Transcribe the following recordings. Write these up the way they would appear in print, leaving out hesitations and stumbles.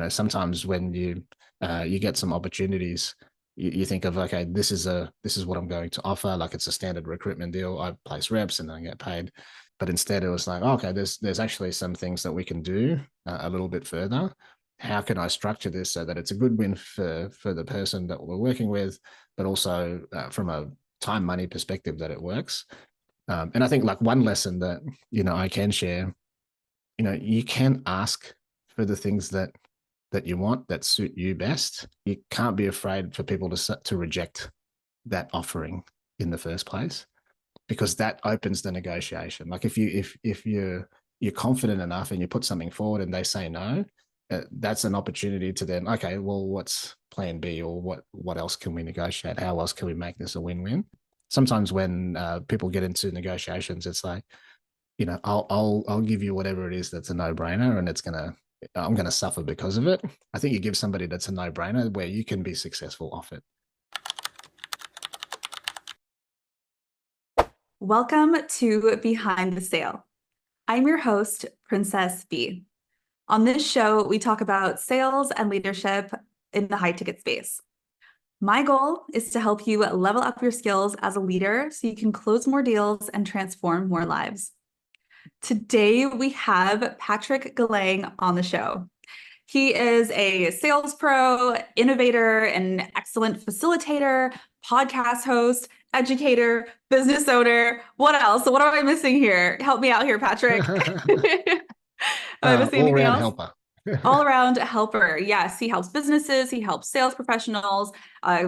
sometimes when you get some opportunities, you think of, okay, this is what I'm going to offer. Like it's a standard recruitment deal. I place reps and I get paid. But instead it was like, okay, there's actually some things that we can do a little bit further. How can I structure this so that it's a good win for the person that we're working with, but also from a time money perspective that it works. And I think like one lesson that I can share, you can ask for the things that you want that suit you best. You can't be afraid for people to reject that offering in the first place, because that opens the negotiation. Like if you're confident enough and you put something forward and they say no, that's an opportunity to then, okay, well, what's plan B, or what else can we negotiate? How else can we make this a win-win? Sometimes when people get into negotiations, it's like, I'll give you whatever it is that's a no-brainer, and I'm gonna suffer because of it. I think you give somebody that's a no-brainer where you can be successful off it. Welcome to Behind the Sale. I'm your host, Princess B. On this show, we talk about sales and leadership in the high-ticket space. My goal is to help you level up your skills as a leader so you can close more deals and transform more lives. Today, we have Patrick Galang on the show. He is a sales pro, innovator, an excellent facilitator, podcast host, educator, business owner. What else? What am I missing here? Help me out here, Patrick. Am I missing anything All-round else? helper. All-around helper. Yes, he helps businesses. He helps sales professionals,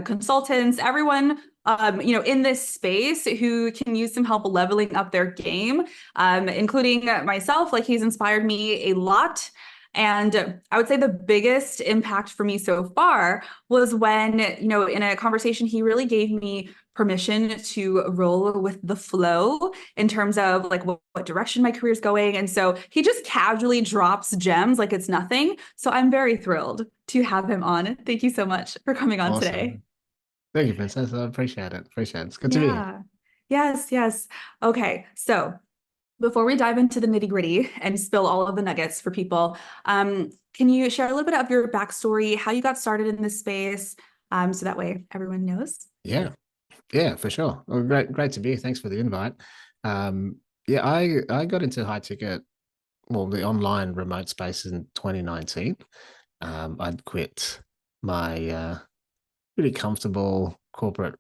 consultants, everyone in this space who can use some help leveling up their game, including myself. Like, he's inspired me a lot. And I would say the biggest impact for me so far was when, in a conversation, he really gave me permission to roll with the flow in terms of like what direction my career is going. And so he just casually drops gems like it's nothing. So I'm very thrilled to have him on. Thank you so much for coming on today. Awesome. Thank you, Princess. I appreciate it. It's good to be here. Yeah. Yes, yes. Okay. So before we dive into the nitty-gritty and spill all of the nuggets for people, can you share a little bit of your backstory, how you got started in this space, so that way everyone knows? Yeah, for sure. Well, great to be here. Thanks for the invite. Yeah, I got into high ticket, well, the online remote space in 2019. I'd quit my pretty comfortable corporate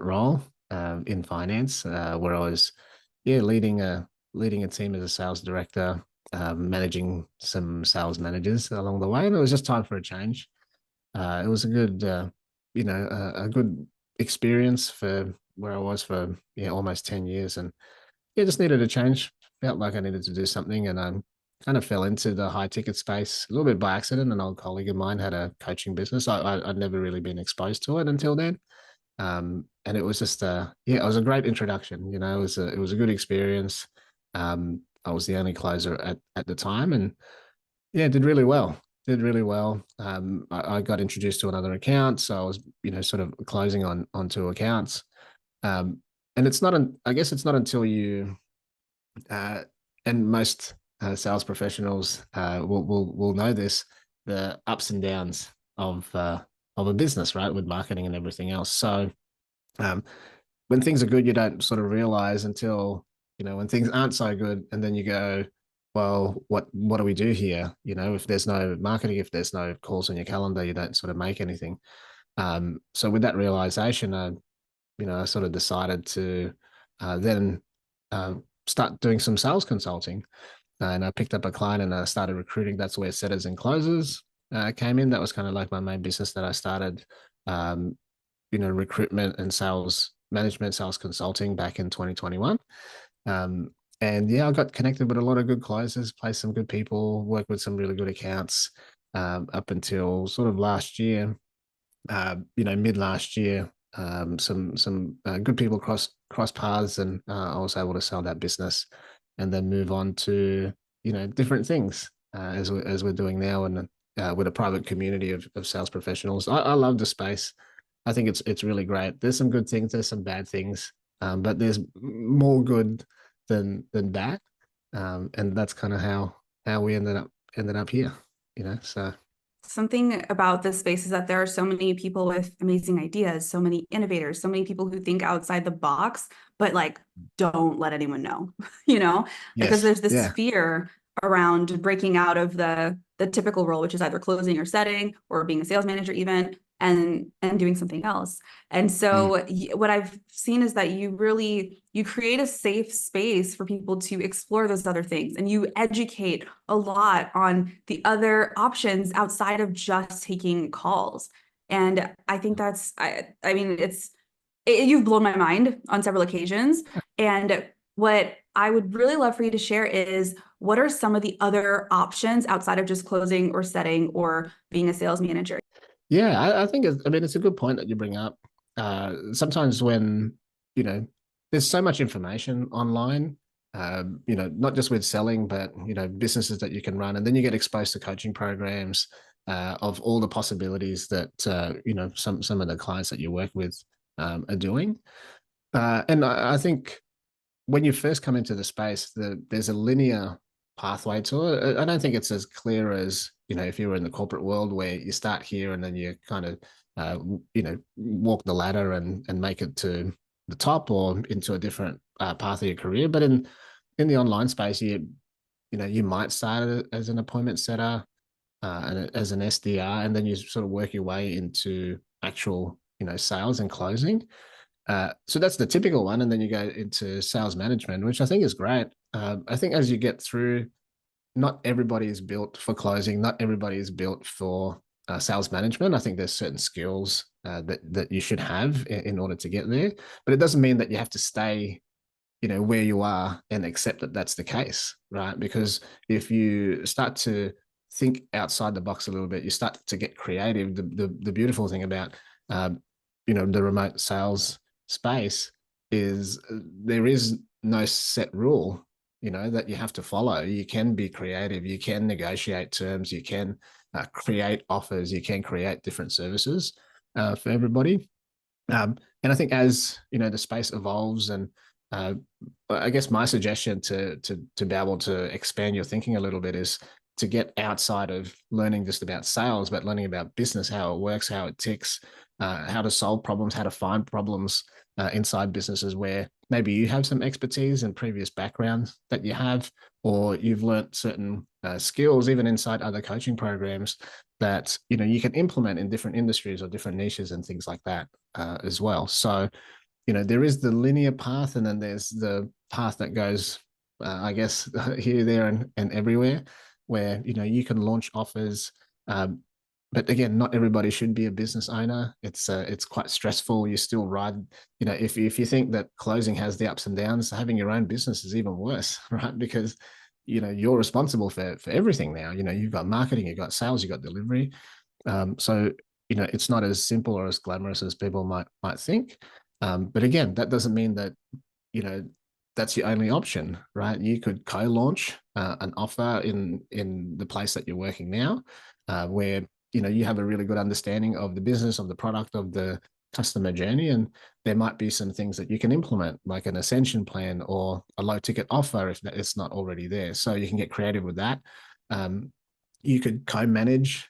role in finance, where I was leading a team as a sales director, managing some sales managers along the way, and it was just time for a change. It was a good a good experience for where I was for almost 10 years, and just needed a change. Felt like I needed to do something, and I kind of fell into the high ticket space a little bit by accident. An old colleague of mine had a coaching business. I'd never really been exposed to it until then. And it was just it was a great introduction. It was a good experience. I was the only closer at the time, and did really well. Did really well. I got introduced to another account, so I was sort of closing on two accounts. And I guess it's not until you and most sales professionals will know this, the ups and downs of a business, right, with marketing and everything else. So um, when things are good, you don't sort of realize until when things aren't so good, and then you go, well, what do we do here? If there's no marketing, if there's no calls on your calendar, you don't sort of make anything. So with that realization, I sort of decided to then start doing some sales consulting. And I picked up a client and I started recruiting. That's where setters and closers came in. That was kind of like my main business that I started, um, recruitment and sales management, sales consulting back in 2021. Um, and I got connected with a lot of good closers, placed some good people, worked with some really good accounts up until sort of last year, mid last year. Some good people cross paths, and I was able to sell that business and then move on to different things as we're doing now, and with a private community of sales professionals. I love the space. I think it's really great. There's some good things, there's some bad things, but there's more good than bad, and that's kind of how we ended up here. So something about this space is that there are so many people with amazing ideas, so many innovators, so many people who think outside the box, but like don't let anyone know, you know, because Yes. there's this Yeah. fear around breaking out of the typical role, which is either closing or setting or being a sales manager even, and doing something else. And Mm. so what I've seen is that you create a safe space for people to explore those other things, and you educate a lot on the other options outside of just taking calls. And I think I mean, you've blown my mind on several occasions. And what I would really love for you to share is what are some of the other options outside of just closing or setting or being a sales manager? Yeah, I think I mean it's a good point that you bring up. Sometimes when you know there's so much information online, not just with selling, but businesses that you can run, and then you get exposed to coaching programs of all the possibilities that some of the clients that you work with are doing. And I think when you first come into the space, there's a linear pathway to it. I don't think it's as clear as if you were in the corporate world where you start here and then you kind of walk the ladder and make it to the top or into a different path of your career. But in the online space, you might start as an appointment setter and as an SDR, and then you sort of work your way into actual sales and closing. So that's the typical one, and then you go into sales management, which I think is great. I think as you get through, not everybody is built for closing. Not everybody is built for sales management. I think there's certain skills that you should have in order to get there, but it doesn't mean that you have to stay, where you are and accept that that's the case, right? Because if you start to think outside the box a little bit, you start to get creative. The beautiful thing about the remote sales space is there is no set rule that you have to follow. You can be creative, you can negotiate terms, you can create offers, you can create different services for everybody. And I think as the space evolves, and uh, I guess my suggestion to be able to expand your thinking a little bit is to get outside of learning just about sales, but learning about business, how it works, how it ticks, how to solve problems, how to find problems inside businesses where maybe you have some expertise and previous backgrounds that you have, or you've learnt certain skills even inside other coaching programs that you can implement in different industries or different niches and things like that as well. So there is the linear path, and then there's the path that goes, I guess, here, there, and everywhere, where you can launch offers. But again, not everybody should be a business owner. It's quite stressful. You still ride, if you think that closing has the ups and downs, having your own business is even worse, right? Because you're responsible for everything now. You've got marketing, you've got sales, you've got delivery. So it's not as simple or as glamorous as people might think. But again, that doesn't mean that you know that's your only option, right? You could co-launch an offer in the place that you're working now, where you have a really good understanding of the business, of the product, of the customer journey, and there might be some things that you can implement, like an ascension plan or a low ticket offer if it's not already there. So you can get creative with that. Um, you could co-manage,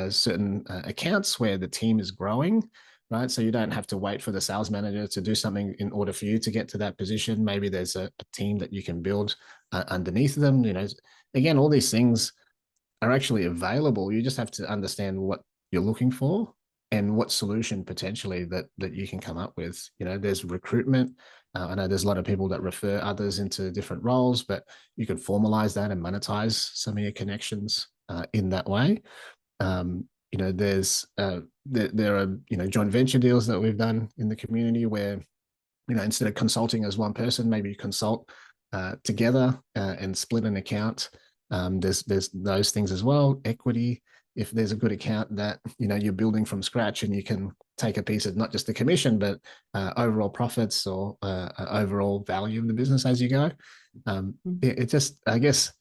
certain accounts where the team is growing, right? So you don't have to wait for the sales manager to do something in order for you to get to that position. Maybe there's a team that you can build underneath them. Again, all these things are actually available. You just have to understand what you're looking for and what solution potentially that you can come up with. There's recruitment. I know there's a lot of people that refer others into different roles, but you could formalize that and monetize some of your connections in that way. There's there are joint venture deals that we've done in the community where instead of consulting as one person, maybe you consult together and split an account. There's those things as well. Equity, if there's a good account that you're building from scratch, and you can take a piece of not just the commission but overall profits or overall value of the business as you go. It just, I guess,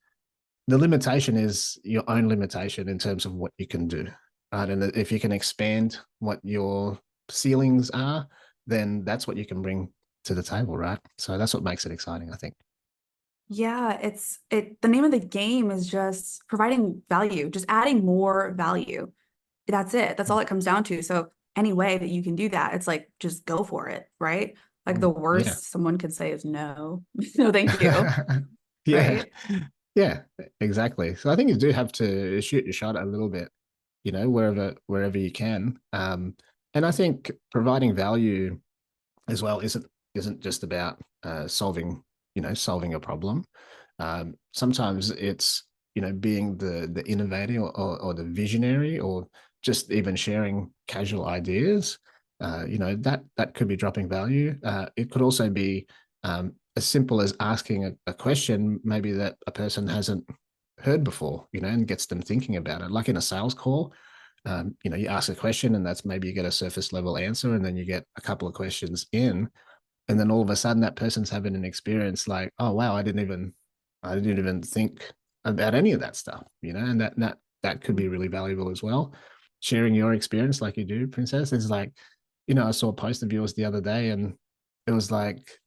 the limitation is your own limitation in terms of what you can do, right? And if you can expand what your ceilings are, then that's what you can bring to the table, right? So that's what makes it exciting, I think. Yeah, the name of the game is just providing value, just adding more value. That's it. That's all it comes down to. So any way that you can do that, it's like just go for it, right? Like the Yeah. worst someone could say is no. No, thank you. Yeah. Right? Yeah, exactly. So I think you do have to shoot your shot a little bit, wherever you can. And I think providing value as well isn't just about solving a problem. Sometimes it's being the innovator or the visionary, or just even sharing casual ideas. That could be dropping value. It could also be as simple as asking a question maybe that a person hasn't heard before, and gets them thinking about it. Like in a sales call, you ask a question and that's maybe you get a surface level answer, and then you get a couple of questions in, and then all of a sudden that person's having an experience like, oh wow, I didn't even think about any of that stuff, and that could be really valuable as well. Sharing your experience like you do, Princess, is like, I saw a post of yours the other day, and it was like,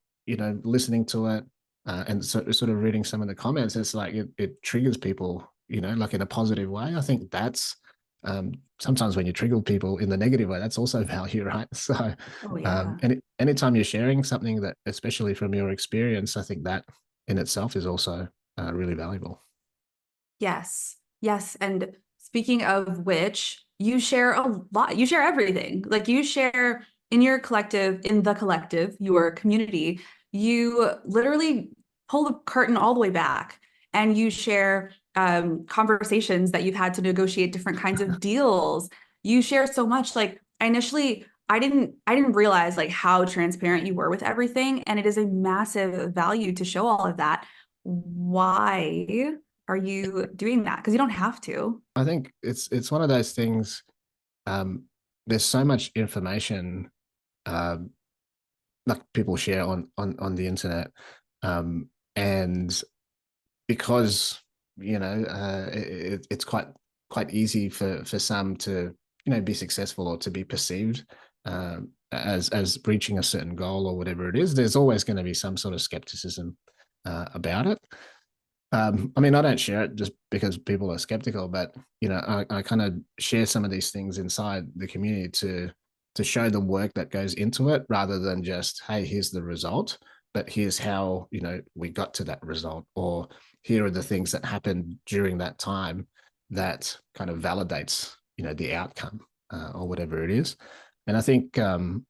listening to it, and sort of reading some of the comments, it's like it triggers people, like in a positive way. I think that's sometimes when you trigger people in the negative way, that's also value, right? So Oh yeah. anytime you're sharing something that, especially from your experience, I think that in itself is also really valuable. Yes. Yes. And speaking of which, you share a lot. You share everything. Like you share in your collective, in the collective, your community, you literally pull the curtain all the way back and you share conversations that you've had to negotiate different kinds of deals. You share so much. Like initially, I didn't realize like how transparent you were with everything. And it is a massive value to show all of that. Why are you doing that? Because you don't have to. I think it's one of those things. Um, there's so much information, um, like people share on the internet, and because it's quite easy for some to be successful or to be perceived as reaching a certain goal or whatever it is. There's always going to be some sort of skepticism about it. I mean, I don't share it just because people are skeptical, but I kind of share some of these things inside the community to show the work that goes into it, rather than just, hey, here's the result, but here's how we got to that result, or here are the things that happened during that time that kind of validates the outcome, or whatever it is. And I think when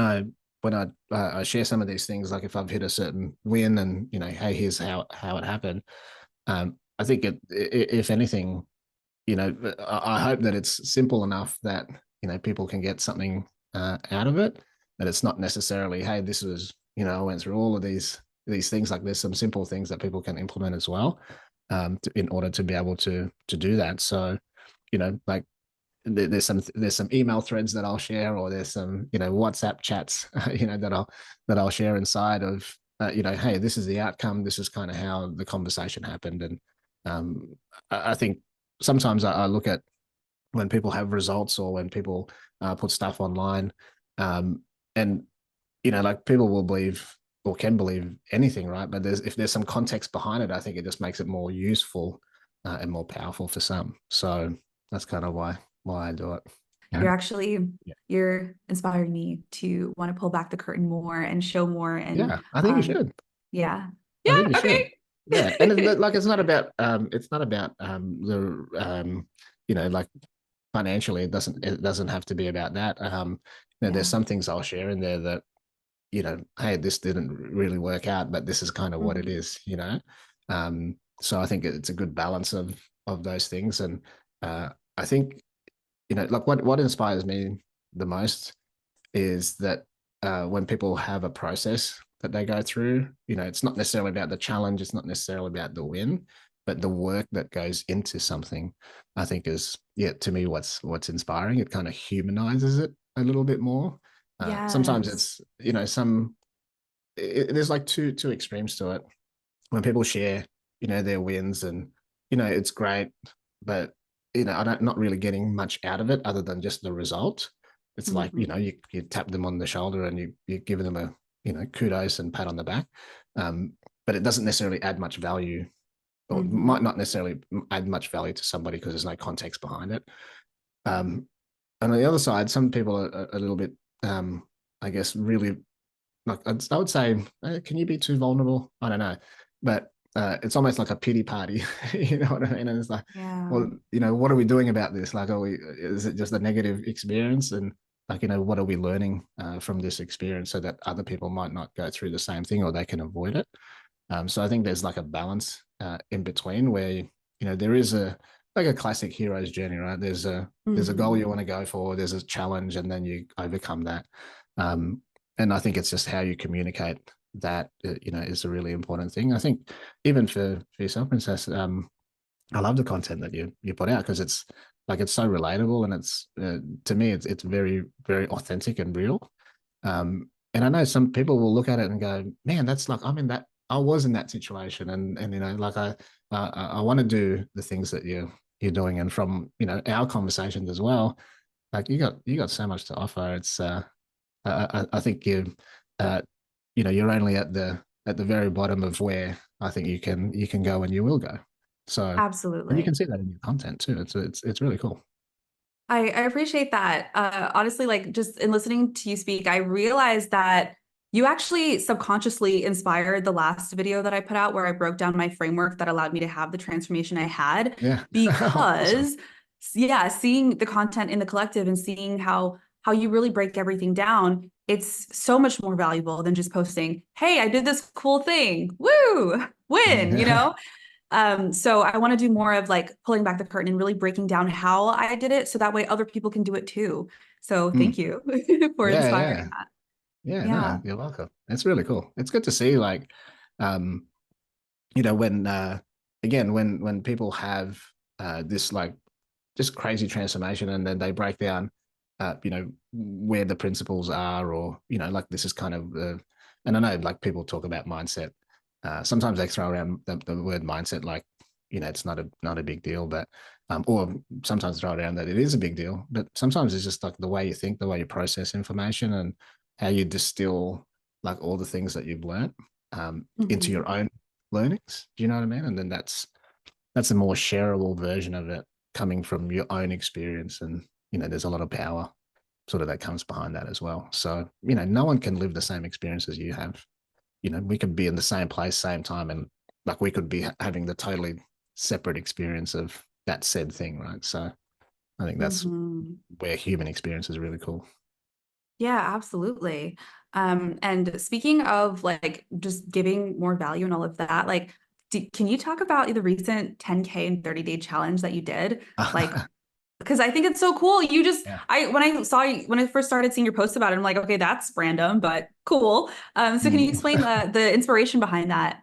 I share some of these things, like if I've hit a certain win and hey, here's how it happened. I think if anything, I hope that it's simple enough that people can get something out of it. That it's not necessarily, hey, this was I went through all of these things. Like there's some simple things that people can implement as well, in order to be able to do that. So like there's some email threads that I'll share, or there's some WhatsApp chats that I'll share inside of hey, this is the outcome, this is kind of how the conversation happened. And I think sometimes I look at when people have results, or when people put stuff online, um, and like people will believe or can believe anything, right? But if there's some context behind it, I think it just makes it more useful and more powerful for some. So that's kind of why I do it. You're Yeah, actually you're inspiring me to want to pull back the curtain more and show more. And yeah, I think you should. yeah. I Yeah, think you should. okay. Yeah, and like it's not about the like financially. It doesn't have to be about that. There's Yeah. some things I'll share in there that hey, this didn't really work out, but this is kind of what it Mhm. is. So I think it's a good balance of those things. And I think like what inspires me the most is that when people have a process that they go through, it's not necessarily about the challenge, it's not necessarily about the win, but the work that goes into something. I think is, yeah, to me, what's inspiring. It kind of humanizes it a little bit more. Sometimes Yes. it's there's like two extremes to it. When people share their wins, and it's great, but I don't not really getting much out of it other than just the result. It's like Mhm. you tap them on the shoulder and you give them a kudos and pat on the back. um but it doesn't necessarily add much value, or Hmm. might not necessarily add much value to somebody because there's no context behind it. Um, and on the other side, some people are a little bit, I guess, really like I would say, can you be too vulnerable? I don't know, but it's almost like a pity party. You know what I mean? And it's like, Yeah. well, what are we doing about this? Like, are we? Is it just a negative experience? And like, what are we learning from this experience so that other people might not go through the same thing or they can avoid it? So I think there's like a balance in between where there is a like a classic hero's journey, right? There's a goal Hmm. you want to go for, there's a challenge, and then you overcome that. Um, and I think it's just how you communicate that is a really important thing. I think even for yourself, Princess, I love the content that you put out because it's so relatable and it's to me it's very very authentic and real. And I know some people will look at it and go, man, that's like I was in that situation, and like I want to do the things that you're doing, and from our conversations as well, like you got so much to offer. It's I think uh you're only at the very bottom of where I think you can go and you will go. So, and you can Absolutely. see that in your content too. It's really cool. I appreciate that. Honestly, like just in listening to you speak, I realized that you actually subconsciously inspired the last video that I put out where I broke down my framework that allowed me to have the transformation I had Yeah. Awesome. because yeah, seeing the content in the collective and seeing how you really break everything down, it's so much more valuable than just posting, "Hey, I did this cool thing. Woo! Win," you Yeah. know? So I want to do more of like pulling back the curtain and really breaking down how I did it so that way other people can do it too. So thank Mm. you for Yeah, inspiring yeah. that. Yeah, Yeah. no, you're welcome. It's really cool. It's good to see like um when again when people have this like just crazy transformation and then they break down where the principles are, or like this is kind of and I know like people talk about mindset. Sometimes they throw around the word mindset like it's not a big deal, but or sometimes throw around that it is a big deal, but sometimes it's just like the way you think, the way you process information, and how you distill like all the things that you've learned into Mhm. your own learnings. Do you know what I mean? And then that's a more shareable version of it coming from your own experience. And there's a lot of power sort of that comes behind that as well. So no one can live the same experience as you have. We could be in the same place, same time, and like we could be having the totally separate experience of that said thing, right? So I think that's Mhm. where human experience is really cool. Yeah, absolutely. And speaking of like just giving more value and all of that, like, can you talk about the recent 10K and 30-day challenge that you did? Like, because I think it's so cool. Yeah. When I first started seeing your posts about it, I'm like, okay, that's random, but cool. So can you Mm. explain the inspiration behind that?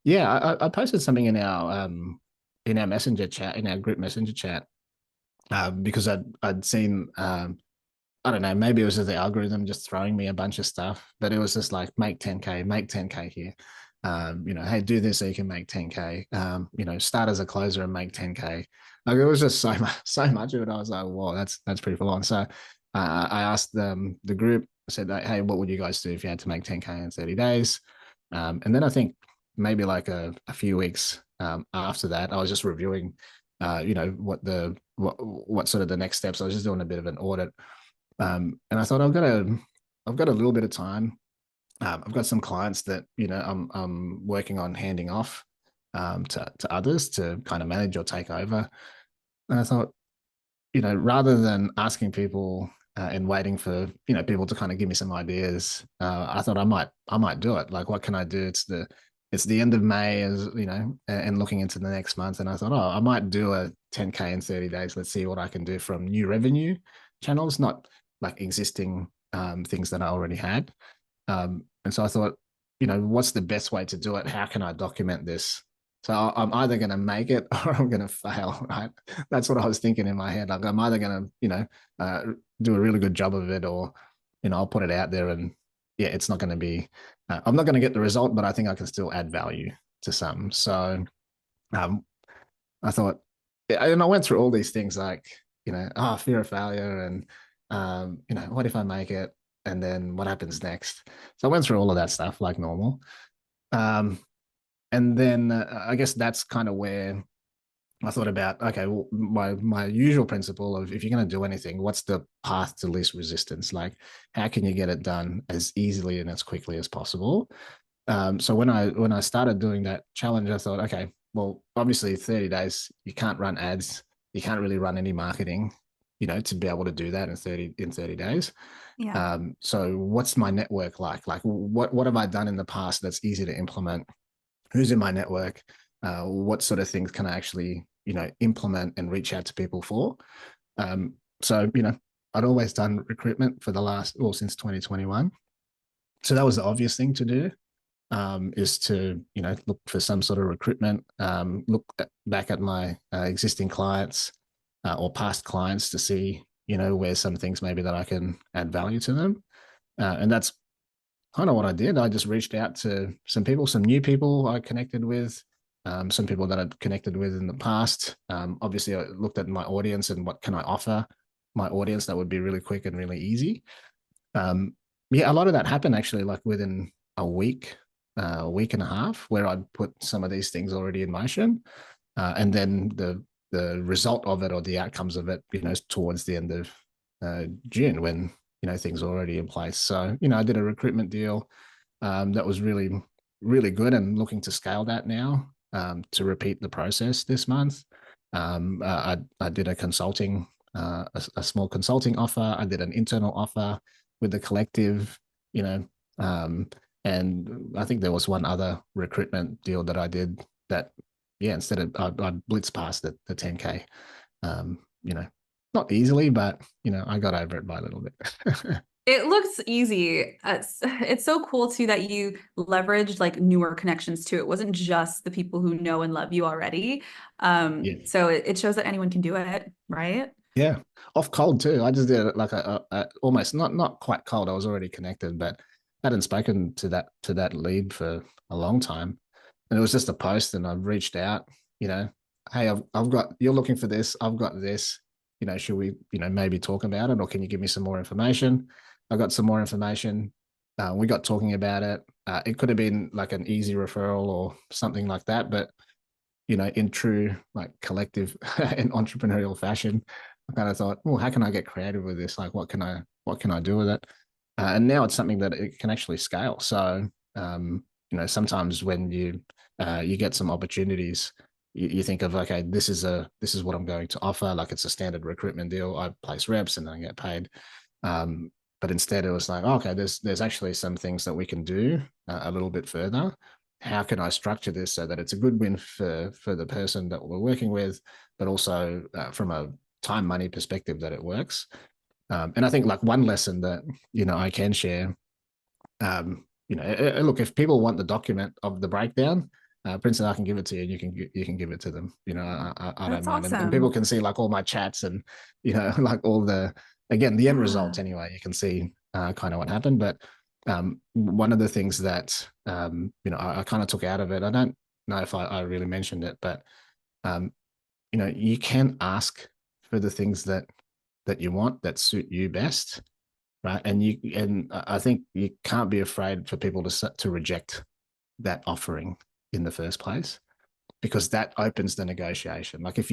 Yeah, I posted something in our messenger chat, in our group messenger chat, because I'd seen I don't know, maybe it was just the algorithm just throwing me a bunch of stuff, but it was just like make 10K here. Hey, do this so you can make 10K. Start as a closer and make 10K. Like it was just so much of it. I was like, whoa, that's pretty full on. So I asked the group, I said, like, hey, what would you guys do if you had to make 10K in 30 days? And then I think maybe like a few weeks after that, I was just reviewing, what sort of the next steps. I was just doing a bit of an audit, and I thought I've got a little bit of time. I've got some clients that I'm working on handing off to others to kind of manage or take over. And I thought, rather than asking people and waiting for people to kind of give me some ideas, I thought I might do it. Like, what can I do? It's the end of May, as and looking into the next month. And I thought, oh, I might do a 10K in 30 days. Let's see what I can do from new revenue channels, not like existing things that I already had. And so I thought, what's the best way to do it? How can I document this? So I'm either going to make it or I'm going to fail, right? That's what I was thinking in my head. Like I'm either going to, uh, do a really good job of it, or, I'll put it out there and yeah, it's not going to be, I'm not going to get the result, but I think I can still add value to some. So um, I thought, and I went through all these things like, fear of failure and, what if I make it? And then what happens next? So I went through all of that stuff like normal. Um, and then I guess that's kind of where I thought about, okay, well, my usual principle of if you're going to do anything, what's the path to least resistance? Like, how can you get it done as easily and as quickly as possible? So when I started doing that challenge, I thought, okay, well, obviously 30 days, you can't run ads, you can't really run any marketing, to be able to do that in 30 days. Yeah. So what's my network like? Like what have I done in the past that's easy to implement? Who's in my network? What sort of things can I actually, implement and reach out to people for? So, I'd always done recruitment for the since 2021. So that was the obvious thing to do, is to, look for some sort of recruitment, look back at my existing clients or past clients to see, where some things maybe that I can add value to them. And that's kind of what I did. I just reached out to some people, some new people I connected with, some people that I'd connected with in the past. Obviously, I looked at my audience and what can I offer my audience that would be really quick and really easy. Um, yeah, a lot of that happened actually like within a week and a half, where I'd put some of these things already in motion, and then the result of it or the outcomes of it, towards the end of June, when things are already in place. So I did a recruitment deal that was really really good, and looking to scale that now, to repeat the process this month. I did a consulting, a small consulting offer. I did an internal offer with the collective, you know, um, and I think there was one other recruitment deal that I did that, yeah, instead of I blitzed past the 10K, um, you know, not easily, but I got over it by a little bit. It looks easy. It's so cool too that you leveraged like newer connections too. It wasn't just the people who know and love you already. Yeah. So it shows that anyone can do it, right? Yeah, off cold too. I just did it like a almost not quite cold. I was already connected, but I hadn't spoken to that lead for a long time, and it was just a post, and I've reached out. You know, hey, I've got, you're looking for this. I've got this. Should we maybe talk about it, or can you give me some more information? I got some more information. We got talking about it. It could have been like an easy referral or something like that, but in true like collective and entrepreneurial fashion, I kind of thought, well, how can I get creative with this? Like, what can I do with it? And now it's something that it can actually scale. So, sometimes when you get some opportunities, you think of, okay, this is what I'm going to offer. Like, it's a standard recruitment deal. I place reps and then I get paid. Um, but instead, it was like, oh, okay, there's actually some things that we can do a little bit further. How can I structure this so that it's a good win for the person that we're working with, but also from a time money perspective that it works. And I think like one lesson that I can share, look, if people want the document of the breakdown, Prince and I can give it to you, and you can give it to them. I don't That's mind, and people awesome. can see like all my chats and like all the end Yeah. result anyway. You can see kind of what happened, but one of the things that I kind of took out of it. I don't know if I really mentioned it, but um, you can ask for the things that you want that suit you best, right? And I think you can't be afraid for people to reject that offering in the first place, because that opens the negotiation. Like, if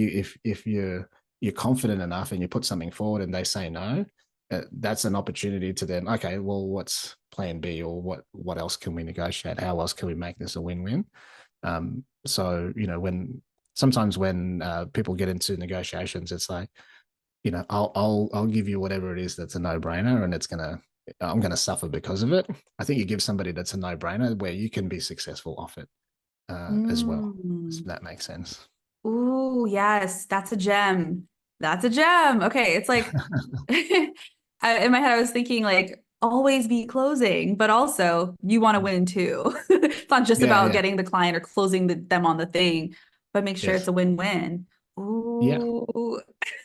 you're confident enough and you put something forward and they say no, that's an opportunity to then, okay, well, what's plan B, or what else can we negotiate? How else can we make this a win-win? So when sometimes when people get into negotiations, it's like, I'll give you whatever it is that's a no-brainer, and I'm gonna suffer because of it. I think you give somebody that's a no-brainer where you can be successful off it as well. If Mm. that makes sense. Ooh, yes, that's a gem. That's a gem. Okay, it's like in my head, I was thinking like always be closing, but also you want to win too. It's not just Yeah, about yeah, getting the client or closing them on the thing, but make sure it's yes, a win-win. yeah, Ooh,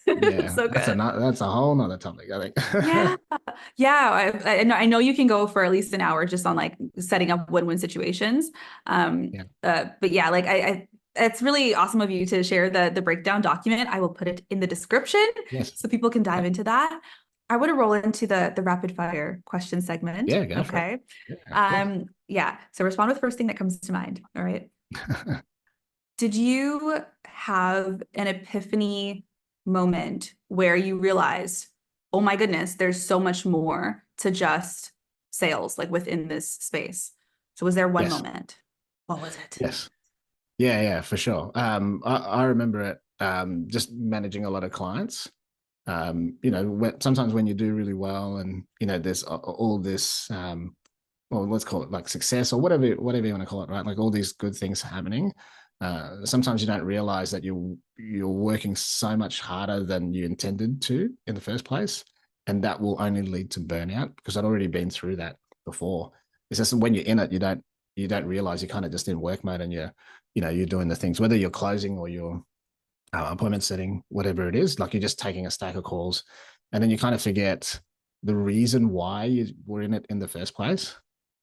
yeah. so That's good. a whole nother topic, I Yeah. think. Yeah. I know you can go for at least an hour just on like setting up win-win situations. Yeah, But yeah, like it's really awesome of you to share the breakdown document. I will put it in the description yes, so people can dive yeah, into that. I want to roll into the rapid fire question segment. yeah. Go for it. Okay. Yeah, of course. Yeah. So respond with the first thing that comes to mind. All right. Did you have an epiphany moment where you realized, oh my goodness, there's so much more to just sales, like within this space? So was there one Yes, moment? What was it? yes. Yeah, for sure. I remember it just managing a lot of clients. Sometimes when you do really well and, there's all this, well, let's call it like success or whatever you want to call it, right? Like all these good things happening. Sometimes you don't realize that you're working so much harder than you intended to in the first place, and that will only lead to burnout because I'd already been through that before. It's just when you're in it, you don't realize you're kind of just in work mode and you're doing the things, whether you're closing or you're appointment setting, whatever it is, like you're just taking a stack of calls, and then you kind of forget the reason why you were in it in the first place,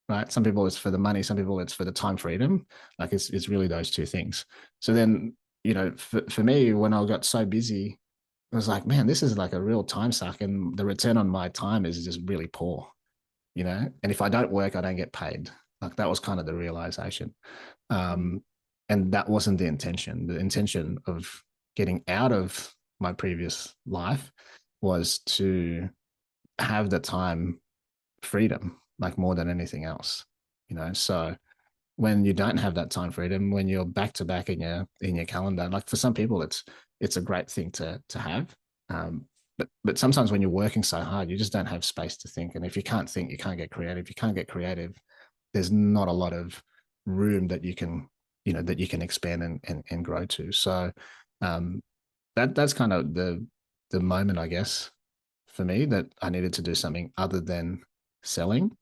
right? Some people it's for the money, some people it's for the time freedom. Like it's really those two things. So then, for me, when I got so busy, I was like, man, this is like a real time suck, and the return on my time is just really poor, And if I don't work, I don't get paid. Like that was kind of the realization. Um, and that wasn't the intention. The intention of getting out of my previous life was to have the time freedom, like more than anything else. So when you don't have that time freedom, when you're back to back in your calendar, like for some people, it's a great thing to have. But sometimes when you're working so hard, you just don't have space to think. And if you can't think, you can't get creative. You can't get creative. There's not a lot of room that you can expand and grow to. So um, that's kind of the moment, I guess, for me that I needed to do something other than selling,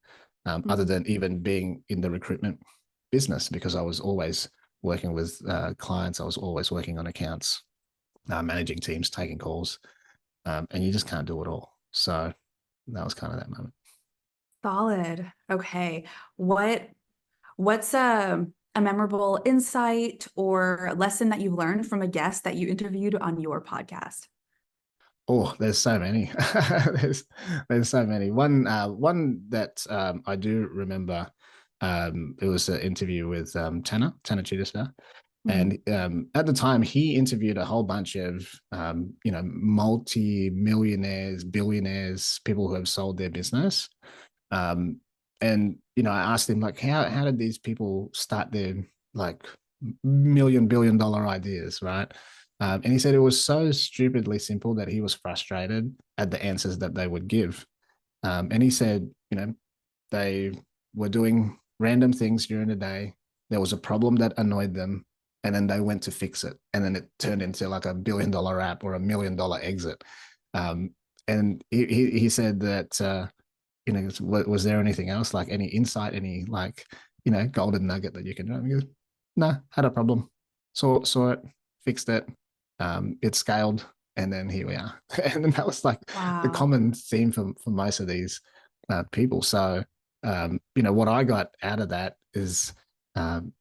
other Mhm. than even being in the recruitment business, because I was always working with clients. I was always working on accounts, managing teams, taking calls, and you just can't do it all. So that was kind of that moment. Solid. Okay. What's a memorable insight or lesson that you learned from a guest that you interviewed on your podcast? Oh, there's so many. there's there's so many. One that I do remember. It was an interview with Tanner Chitisner. Mhm. And at the time, he interviewed a whole bunch of, multi-millionaires, billionaires, people who have sold their business. Um, and I asked him like, how did these people start their like $1 billion ideas, right? And he said it was so stupidly simple that he was frustrated at the answers that they would give. And he said, they were doing random things during the day. There was a problem that annoyed them, and then they went to fix it, and then it turned into like $1 billion app or $1 million exit. Um, and he said that was there anything else, like any insight, any like golden nugget that you can do? He goes, no, had a problem, saw it, fixed it, it scaled, and then here we are. And then that was like the Wow. common theme for most of these people. So what I got out of that is um,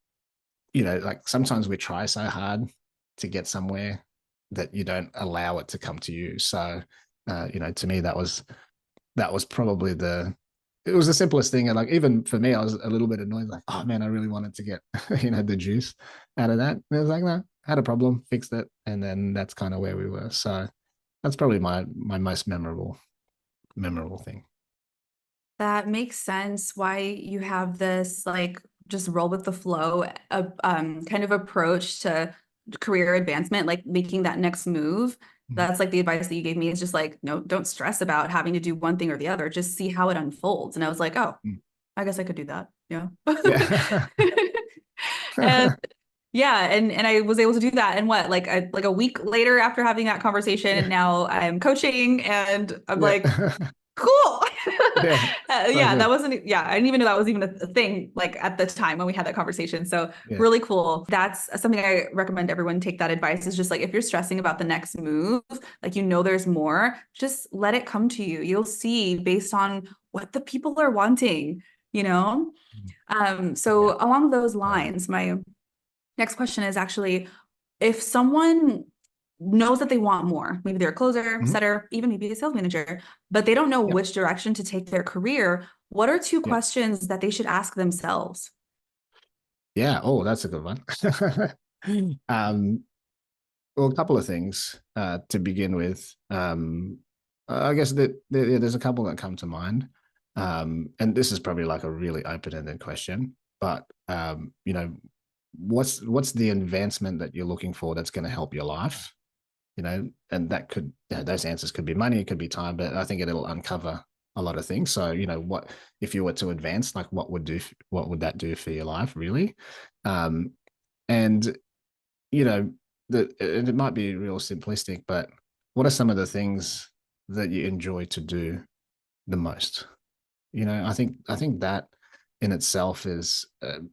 like sometimes we try so hard to get somewhere that you don't allow it to come to you. So to me that was probably it was the simplest thing. And like even for me, I was a little bit annoyed, like, oh man, I really wanted to get the juice out of that. And it was like, no, had a problem, fixed it, and then that's kind of where we were. So that's probably my most memorable thing. That makes sense why you have this like just roll with the flow kind of approach to career advancement, like making that next move. Mm. That's like the advice that you gave me is just like, no, don't stress about having to do one thing or the other. Just see how it unfolds. And I was like, oh, Mm. I guess I could do that. Yeah. Yeah. And yeah, and I was able to do that. And what, like a week later after having that conversation, Yeah. now I'm coaching and I'm Yeah. like, cool. Yeah. So Yeah, that good. wasn't, yeah, I didn't even know that was even a thing like at the time when we had that conversation. So Yeah. really cool. That's something I recommend everyone take that advice is just like if you're stressing about the next move, like there's more, just let it come to you. You'll see based on what the people are wanting, you know? Yeah. So along those Totally. lines, my next question is actually if someone knows that they want more, maybe they're a closer, Mhm. setter, even maybe a sales manager, but they don't know Yep. which direction to take their career, what are two Yep. questions that they should ask themselves? Yeah. Oh, that's a good one. um, well, a couple of things to begin with. I guess that there's a couple that come to mind, and this is probably like a really open-ended question. But what's the advancement that you're looking for that's going to help your life? And that could those answers could be money, it could be time, but I think it'll uncover a lot of things. So what if you were to advance, like what would that do for your life, really? Um, and you know, it might be real simplistic, but what are some of the things that you enjoy to do the most? I think that in itself is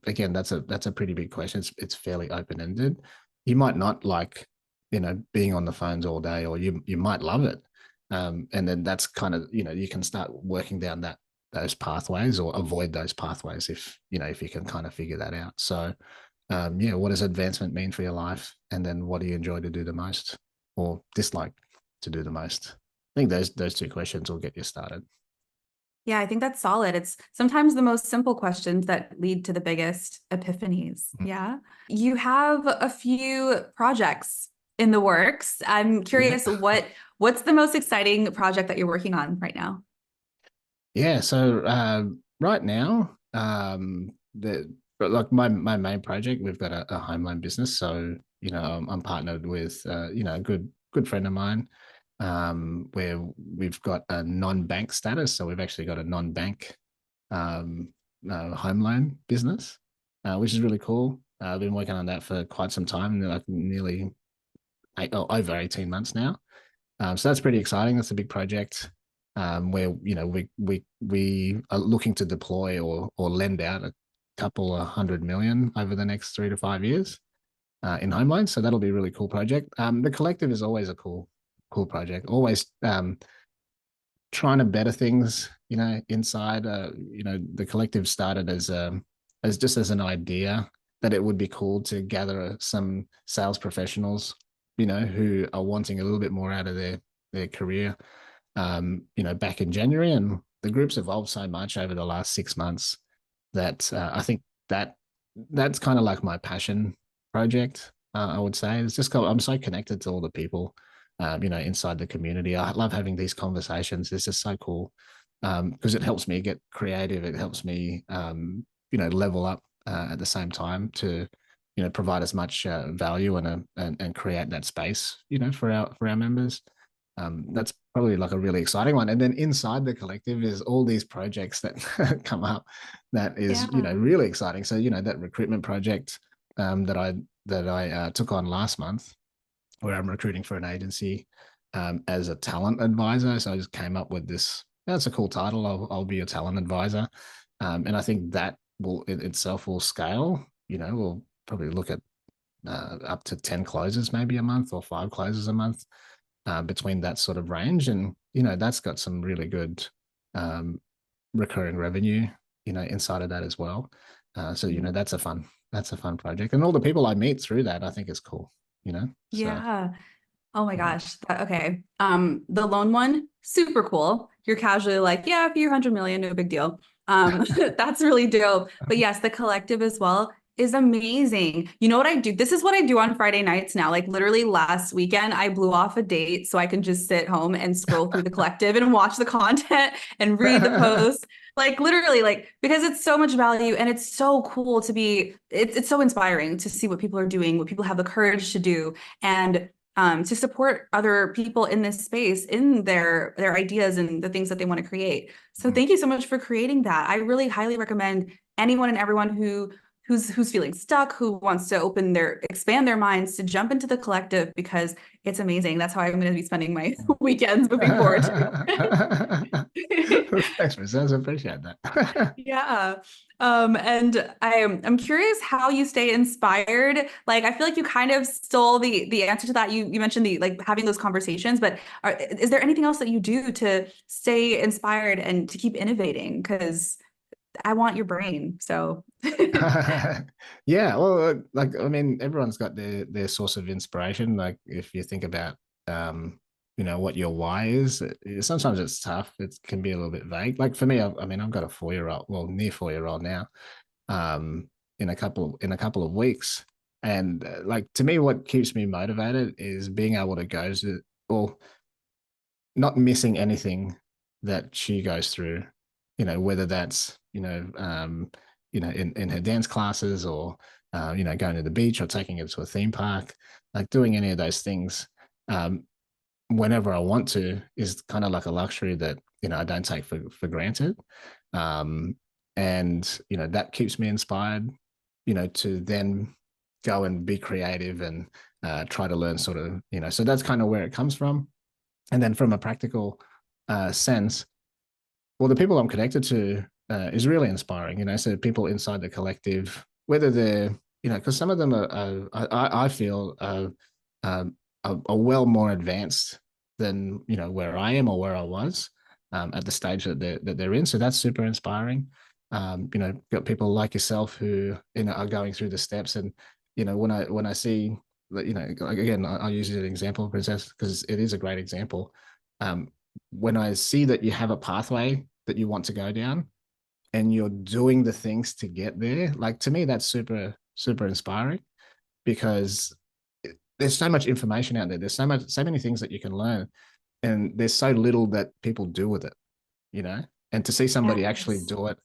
again that's a pretty big question. It's fairly open ended. You might not like being on the phones all day, or you might love it, and then that's kind of you can start working down those pathways or avoid those pathways if you can kind of figure that out. So yeah, what does advancement mean for your life? And then what do you enjoy to do the most or dislike to do the most? I think those two questions will get you started. Yeah, I think that's solid. It's sometimes the most simple questions that lead to the biggest epiphanies. Mm. Yeah. You have a few projects in the works. I'm Yeah. curious what's the most exciting project that you're working on right now? Yeah. So right now, the like my main project, we've got a home loan business. So I'm partnered with a good friend of mine, where we've got a non-bank status. So we've actually got a non-bank um, home loan business, which is really cool. I've been working on that for quite some time, like nearly over 18 months now. So that's pretty exciting. That's a big project where we are looking to deploy or lend out a couple of 100 million over the next 3 to 5 years in home loans. So that'll be a really cool project. The collective is always a cool project. Always trying to better things. Inside. The collective started as just as an idea that it would be cool to gather some sales professionals, who are wanting a little bit more out of their career. Back in January, and the group's evolved so much over the last 6 months that I think that's kind of like my passion project. I would say it's just I'm so connected to all the people, inside the community. I love having these conversations. It's just so cool because it helps me get creative. It helps me, level up at the same time to, provide as much value and create that space, for our members. That's probably like a really exciting one. And then inside the collective is all these projects that come up that is, Yeah. really exciting. So, that recruitment project that I took on last month, where I'm recruiting for an agency as a talent advisor. So I just came up with this. That's a cool title. I'll be a talent advisor, and I think that will in itself will scale. We'll probably look at up to 10 closes maybe a month or 5 closes a month between that sort of range, and that's got some really good um, recurring revenue, inside of that as well. So that's a fun project, and all the people I meet through that I think is cool. So. Yeah. Oh my Mhm. gosh. Okay. The lone one, super cool. You're casually like, yeah, a few 100 million, no big deal. That's really dope. But yes, the collective as well is amazing. You know what I do? This is what I do on Friday nights now. Like literally last weekend, I blew off a date so I can just sit home and scroll through the collective and watch the content and read the posts. Like literally, like because it's so much value and it's so cool to be, it's so inspiring to see what people are doing, what people have the courage to do. And to support other people in this space in their ideas and the things that they want to create. So thank you so much for creating that. I really highly recommend anyone and everyone who's feeling stuck, who wants to expand their minds to jump into the collective because it's amazing. That's how I'm going to be spending my weekends moving forward too. Thanks, Miss. I appreciate that. Yeah. And I'm curious how you stay inspired. Like I feel like you kind of stole the answer to that. You mentioned the like having those conversations, but is there anything else that you do to stay inspired and to keep innovating? Because I want your brain. So Yeah, well, like I mean, everyone's got their source of inspiration. Like if you think about, what your why is, sometimes it's tough. It can be a little bit vague. Like for me, I mean, I've got a 4-year-old, well, near 4-year-old now, in a couple of weeks. And like to me, what keeps me motivated is being able to go to or not missing anything that she goes through. Whether that's in her dance classes or going to the beach or taking her to a theme park, like doing any of those things. Um, Whenever I want to is kind of like a luxury that I don't take for granted, um, and that keeps me inspired, to then go and be creative and try to learn sort of so that's kind of where it comes from, and then from a practical sense, well, the people I'm connected to is really inspiring. So people inside the collective, whether they're because some of them I feel um, are well more advanced than where I am or where I was at the stage that they're in. So that's super inspiring. Got people like yourself who are going through the steps, and when I see that like, again, I use it as an example, Princess, because it is a great example. Um, when I see that you have a pathway that you want to go down and you're doing the things to get there, like to me, that's super, super inspiring because there's so much information out there. There's so many things that you can learn, and there's so little that people do with it, you know. And to see somebody actually Yes. do it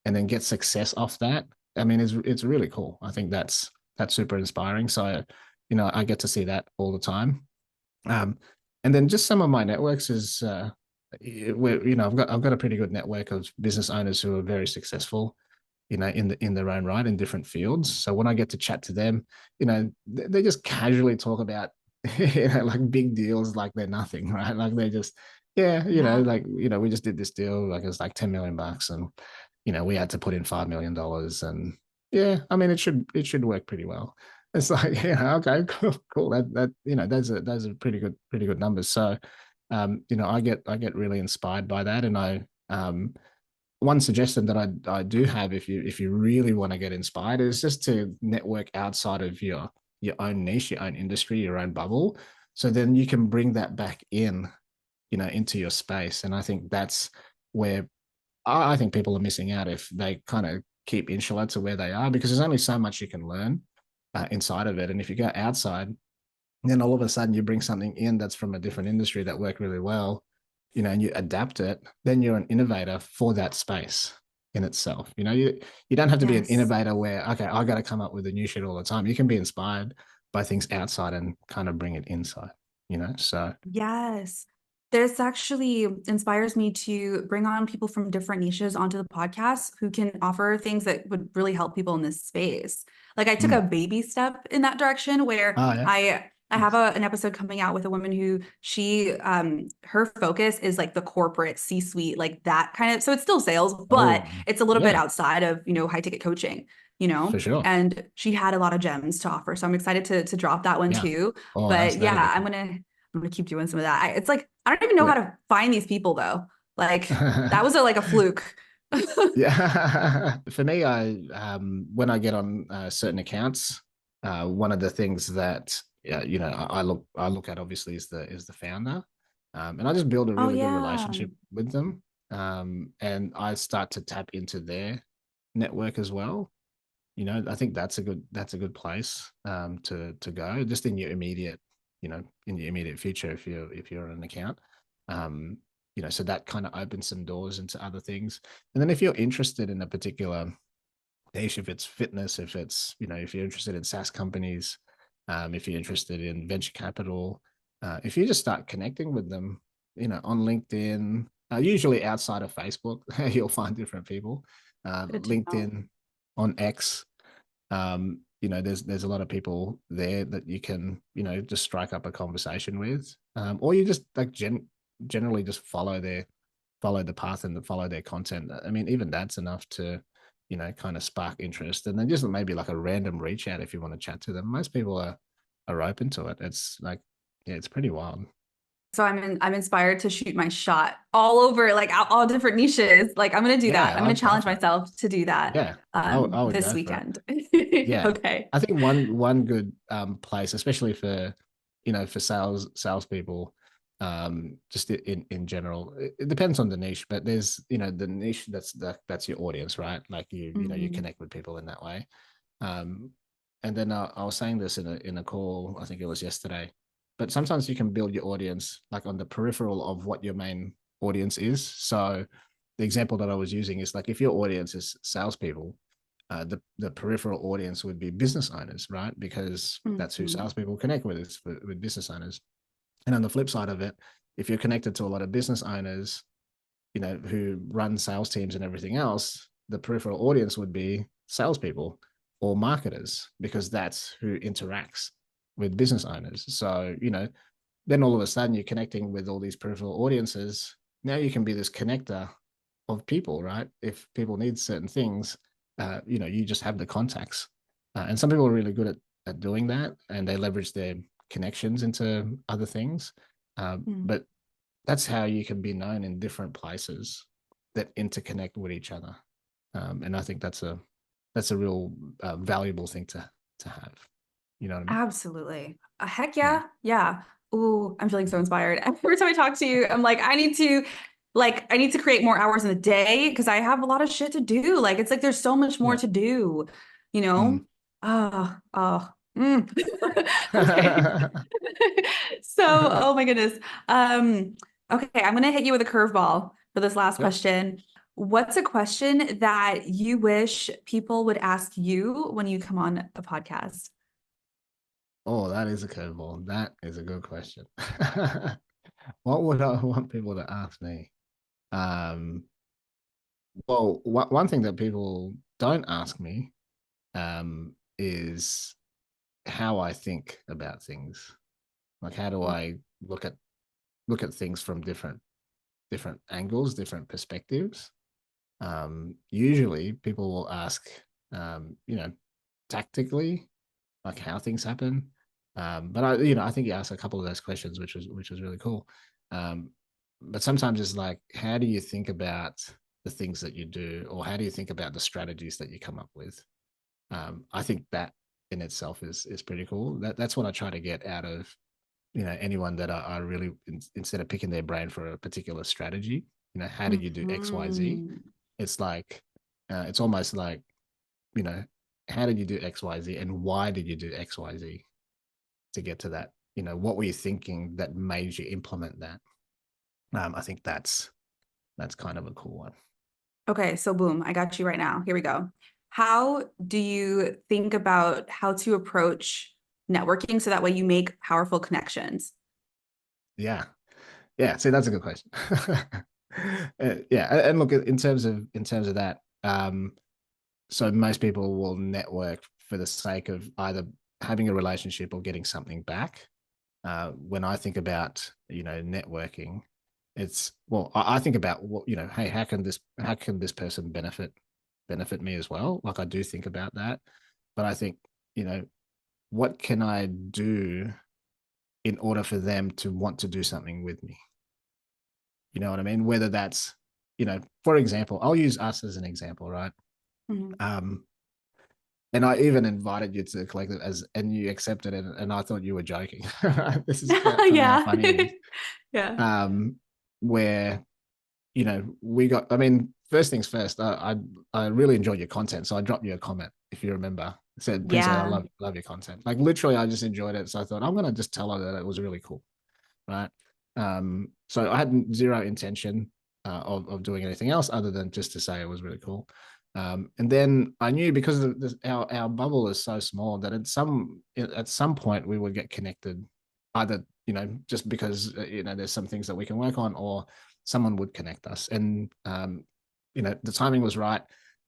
and then get success off that, I mean, it's really cool. I think that's super inspiring. So, I get to see that all the time. Um, and then just some of my networks is where I've got a pretty good network of business owners who are very successful, in their own right in different fields. So when I get to chat to them, they just casually talk about like big deals like they're nothing, right? Like they just yeah, Yeah. like we just did this deal like it was like 10 million bucks, and we had to put in $5 million, and yeah, I mean it should work pretty well. It's like, yeah, okay, cool. That those are pretty good numbers. So, I get really inspired by that, and one suggestion that I do have, if you really want to get inspired, is just to network outside of your own niche, your own industry, your own bubble. So then you can bring that back in, into your space. And I think that's where I think people are missing out if they kind of keep insular to where they are, because there's only so much you can learn inside of it. And if you go outside, then all of a sudden you bring something in that's from a different industry that worked really well, and you adapt it, then you're an innovator for that space in itself. You don't have to be an Yes. innovator where, okay, I got to come up with a new shit all the time. You can be inspired by things outside and kind of bring it inside, so Yes. This actually inspires me to bring on people from different niches onto the podcast who can offer things that would really help people in this space. Like I took a mm. baby step in that direction where Oh yeah, I have nice. an episode coming out with a woman who her focus is like the corporate C-suite, like that kind of, so it's still sales, but Oh it's a little bit yeah, outside of, high ticket coaching, for sure. and she had a lot of gems to offer. So I'm excited to drop that one Yeah. too. Oh, But that'd be yeah, cool. I'm gonna keep doing some of that. It's like I don't even know how Yeah. to find these people though. Like that was like a fluke. Yeah, for me, I when I get on certain accounts, one of the things that I look at obviously is the founder, and I just build a Oh really good yeah. relationship with them, and I start to tap into their network as well. I think that's a good place to go just in your immediate future if you're an account. Um, so that kind of opens some doors into other things. And then if you're interested in a particular niche, if it's fitness, if you're interested in SaaS companies, if you're interested in venture capital, if you just start connecting with them, on LinkedIn, usually outside of Facebook, you'll find different people. Good to know. LinkedIn, on X, there's a lot of people there that you can, just strike up a conversation with, or you just like generally just follow the path and follow their content. I mean, even that's enough to, kind of spark interest. And then just maybe like a random reach out if you want to chat to them. Most people are open to it. It's like, yeah, it's pretty wild. So I'm inspired to shoot my shot all over like all different niches. Like I'm gonna do that. Yeah, I'm gonna I'd go challenge for it. myself to do that Yeah, I would this go for it. weekend. Yeah, Okay. I think one good place, especially for salespeople, just in general, it depends on the niche, but there's the niche that's your audience, right? Like you Mhm. connect with people in that way. Um, and then I was saying this in a call, I think it was yesterday. But sometimes you can build your audience like on the peripheral of what your main audience is. So the example that I was using is like if your audience is salespeople, the peripheral audience would be business owners, right? Because that's who Mhm. salespeople connect with, is with business owners. And on the flip side of it, if you're connected to a lot of business owners, who run sales teams and everything else, the peripheral audience would be salespeople or marketers because that's who interacts with business owners. So, then all of a sudden you're connecting with all these peripheral audiences. Now you can be this connector of people, right? If people need certain things, you just have the contacts. And some people are really good at doing that and they leverage their connections into other things. Mm. But that's how you can be known in different places that interconnect with each other. And I think that's a real valuable thing to have. You know what I mean? Absolutely. Heck Mm. yeah. Yeah. Ooh, I'm feeling so inspired. Every time I talk to you, I'm like, I need to create more hours in the day because I have a lot of shit to do. Like, it's like there's so much more Yeah. to do, you Mm. know? Oh, oh. Mm. Okay. So, oh my goodness. Okay, I'm gonna hit you with a curveball for this last Yep. question. What's a question that you wish people would ask you when you come on a podcast? Oh, that is a curveball. That is a good question. What would I want people to ask me? Um, well, one thing that people don't ask me is how I think about things. Like, how do I look at things from different angles, different perspectives? Usually, people will ask, tactically, like how things happen. But I think you asked a couple of those questions, which was really cool. Um, but sometimes it's like, how do you think about the things that you do, or how do you think about the strategies that you come up with? I think that in itself is pretty cool. That's what I try to get out of anyone that I really, instead of picking their brain for a particular strategy, how did you do X, Y, Z? Mhm. It's like it's almost like, you know, how did you do X, Y, Z, and why did you do X, Y, Z to get to that? What were you thinking that made you implement that? I think that's kind of a cool one. Okay, so boom, I got you right now. Here we go. How do you think about how to approach networking so that way you make powerful connections? Yeah, yeah. See, that's a good question. Yeah, and look, in terms of that, so most people will network for the sake of either having a relationship or getting something back. When I think about networking, it's, well, I think about what, hey, how can this person benefit me as well? Like, I do think about that, but I think, what can I do in order for them to want to do something with me? You know what I mean? Whether that's, for example, I'll use us as an example, right? Mhm. Um, and I even invited you to the collective, and you accepted it, and I thought you were joking. This is, tell me how Yeah. funny it is. Yeah. Where we got. I mean, first things first. I really enjoyed your content, so I dropped you a comment, if you remember. I said, Princess, I Yeah. love your content. Like, literally, I just enjoyed it, so I thought I'm gonna just tell her that it was really cool, right? So I had zero intention of doing anything else other than just to say it was really cool. And then I knew, because of our bubble is so small, that at some point we would get connected, either just because there's some things that we can work on, or someone would connect us. And the timing was right.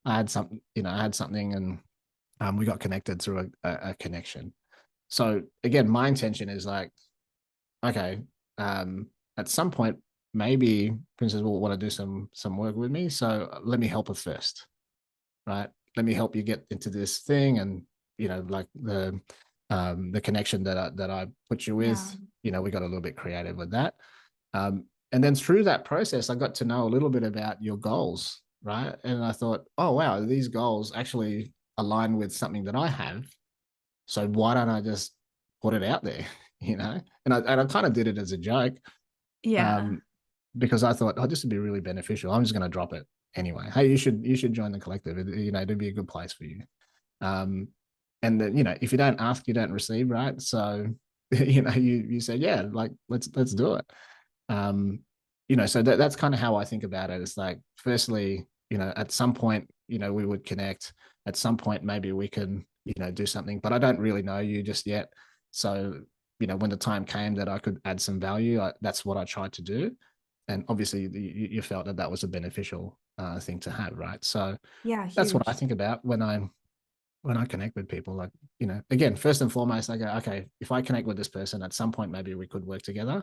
I had something, and we got connected through a connection. So again, my intention is like, okay, at some point, maybe Princess will want to do some work with me. So let me help her first, right? Let me help you get into this thing, and like the connection that I put you Yeah. with. We got a little bit creative with that, and then through that process, I got to know a little bit about your goals, right? And I thought, oh wow, these goals actually align with something that I have. So why don't I just put it out there, And I kind of did it as a joke, Yeah. um, because I thought, oh, this would be really beneficial. I'm just going to drop it anyway. Hey, you should join the collective. It'd be a good place for you. And then, if you don't ask, you don't receive, right? So, you say, yeah, like let's do it. Um, so that's kind of how I think about it. It's like, firstly, at some point, we would connect. At some point, maybe we can, do something, but I don't really know you just yet. So, when the time came that I could add some value, that's what I tried to do. And obviously, you felt that that was a beneficial thing to have, right? So Yeah, that's what I huge. think about when I connect with people. Like, again, first and foremost, I go, okay, if I connect with this person at some point, maybe we could work together.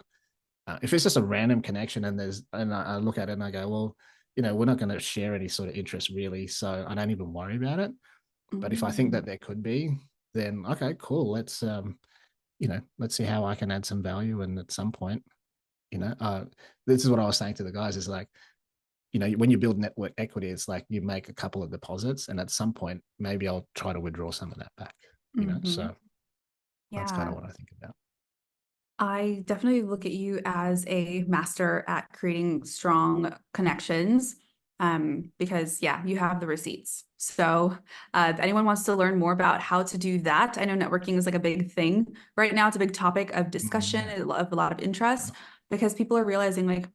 If it's just a random connection and I look at it and I go, well, we're not going to share any sort of interest really, so I don't even worry about it. But if I think Mm. that there could be, then okay, cool. Let's see how I can add some value. And at some point, you know, uh, this is what I was saying to the guys is like, when you build network equity, it's like you make a couple of deposits, and at some point, maybe I'll try to withdraw some of that back. Hmm. So that's kind of Yeah. what I think about. I definitely look at you as a master at creating strong connections, because yeah, you have the receipts. So if anyone wants to learn more about how to do that, I know networking is like a big thing right now. It's a big topic of discussion, Yeah. of a lot of interest, because people are realizing like,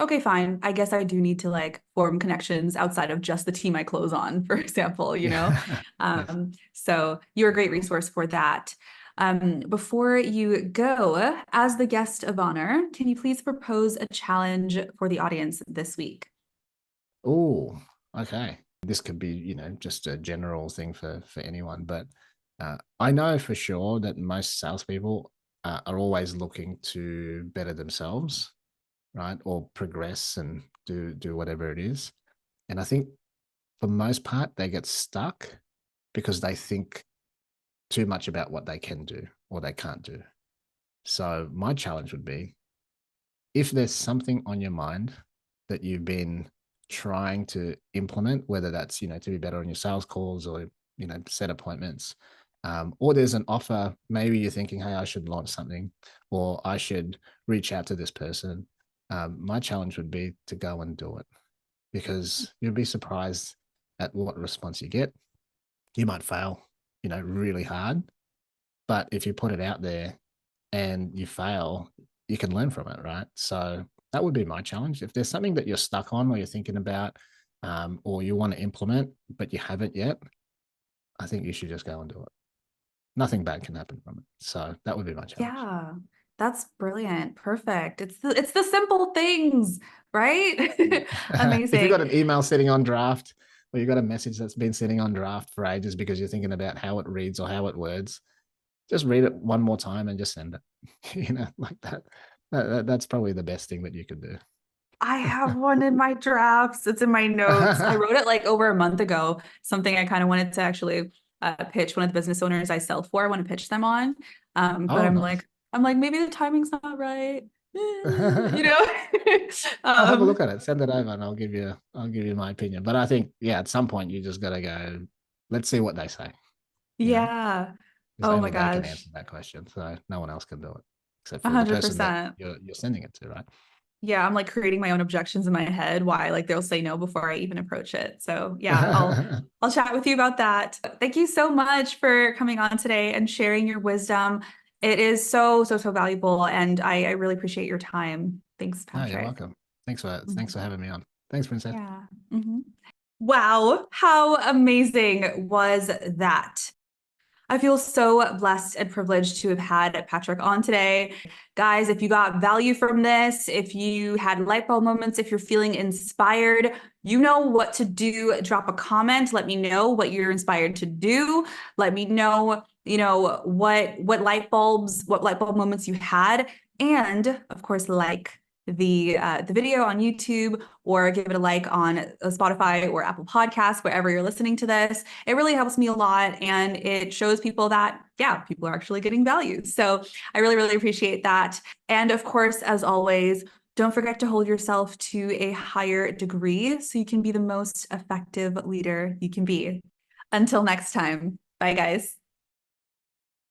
okay, fine, I guess I do need to like form connections outside of just the team I close on, for example, Yeah. Yes. So you're a For great sure. resource for that. Before you go, as the guest of honor, can you please propose a challenge for the audience this week? Oh, okay. This could be, just a general thing for anyone, but I know for sure that most salespeople are always looking to better themselves, right, or progress and do whatever it is. And I think for most part, they get stuck because they think too much about what they can do or they can't do. So my challenge would be, if there's something on your mind that you've been trying to implement, whether that's, to be better on your sales calls or, set appointments, or there's an offer, maybe you're thinking, hey, I should launch something or I should reach out to this person. My challenge would be to go and do it, because you'll be surprised at what response you get. You might fail, really hard, but if you put it out there and you fail, you can learn from it, right? So that would be my challenge. If there's something that you're stuck on or you're thinking about, or you want to implement, but you haven't yet, I think you should just go and do it. Nothing bad can happen from it. So that would be my challenge. Yeah, that's brilliant. Perfect. It's the simple things, right? If you've got Amazing. an email sitting on draft, or you've got a message that's been sitting on draft for ages because you're thinking about how it reads or how it words, just read it one more time and just send it. Like that. That's probably the best thing that you could do. I have one in my drafts. It's in my notes. I wrote it like over a month ago, something I kind of wanted to actually pitch one of the business owners I sell for. I want to pitch them on. But Oh, I'm nice. like, maybe the timing's not right. You I'll know? have a look Um, at it. Send it over, and I'll give you my opinion. But I think, yeah, at some point you just got to go. Let's see what they say. You know, yeah. because Oh my only they can answer gosh. that question. So no one else can do it except for the person that 100%. you're sending it to, right? Yeah, I'm like creating my own objections in my head why like they'll say no before I even approach it. So yeah, I'll chat with you about that. Thank you so much for coming on today and sharing your wisdom. It is so, so, so valuable, and I really appreciate your time. Thanks, No, you're Patrick. welcome. Thanks for Mhm. having me on. Thanks, Princess. Yeah. Mhm. Wow, how amazing was that? I feel so blessed and privileged to have had Patrick on today. Guys, if you got value from this, if you had light bulb moments, if you're feeling inspired, you know what to do. Drop a comment. Let me know what you're inspired to do. Let me know, what light bulb moments you had. And of course, like the video on YouTube, or give it a like on Spotify or Apple Podcasts, wherever you're listening to this. It really helps me a lot, and it shows people that, yeah, people are actually getting value. So I really, really appreciate that. And of course, as always, don't forget to hold yourself to a higher degree so you can be the most effective leader you can be. Until next time, bye, guys.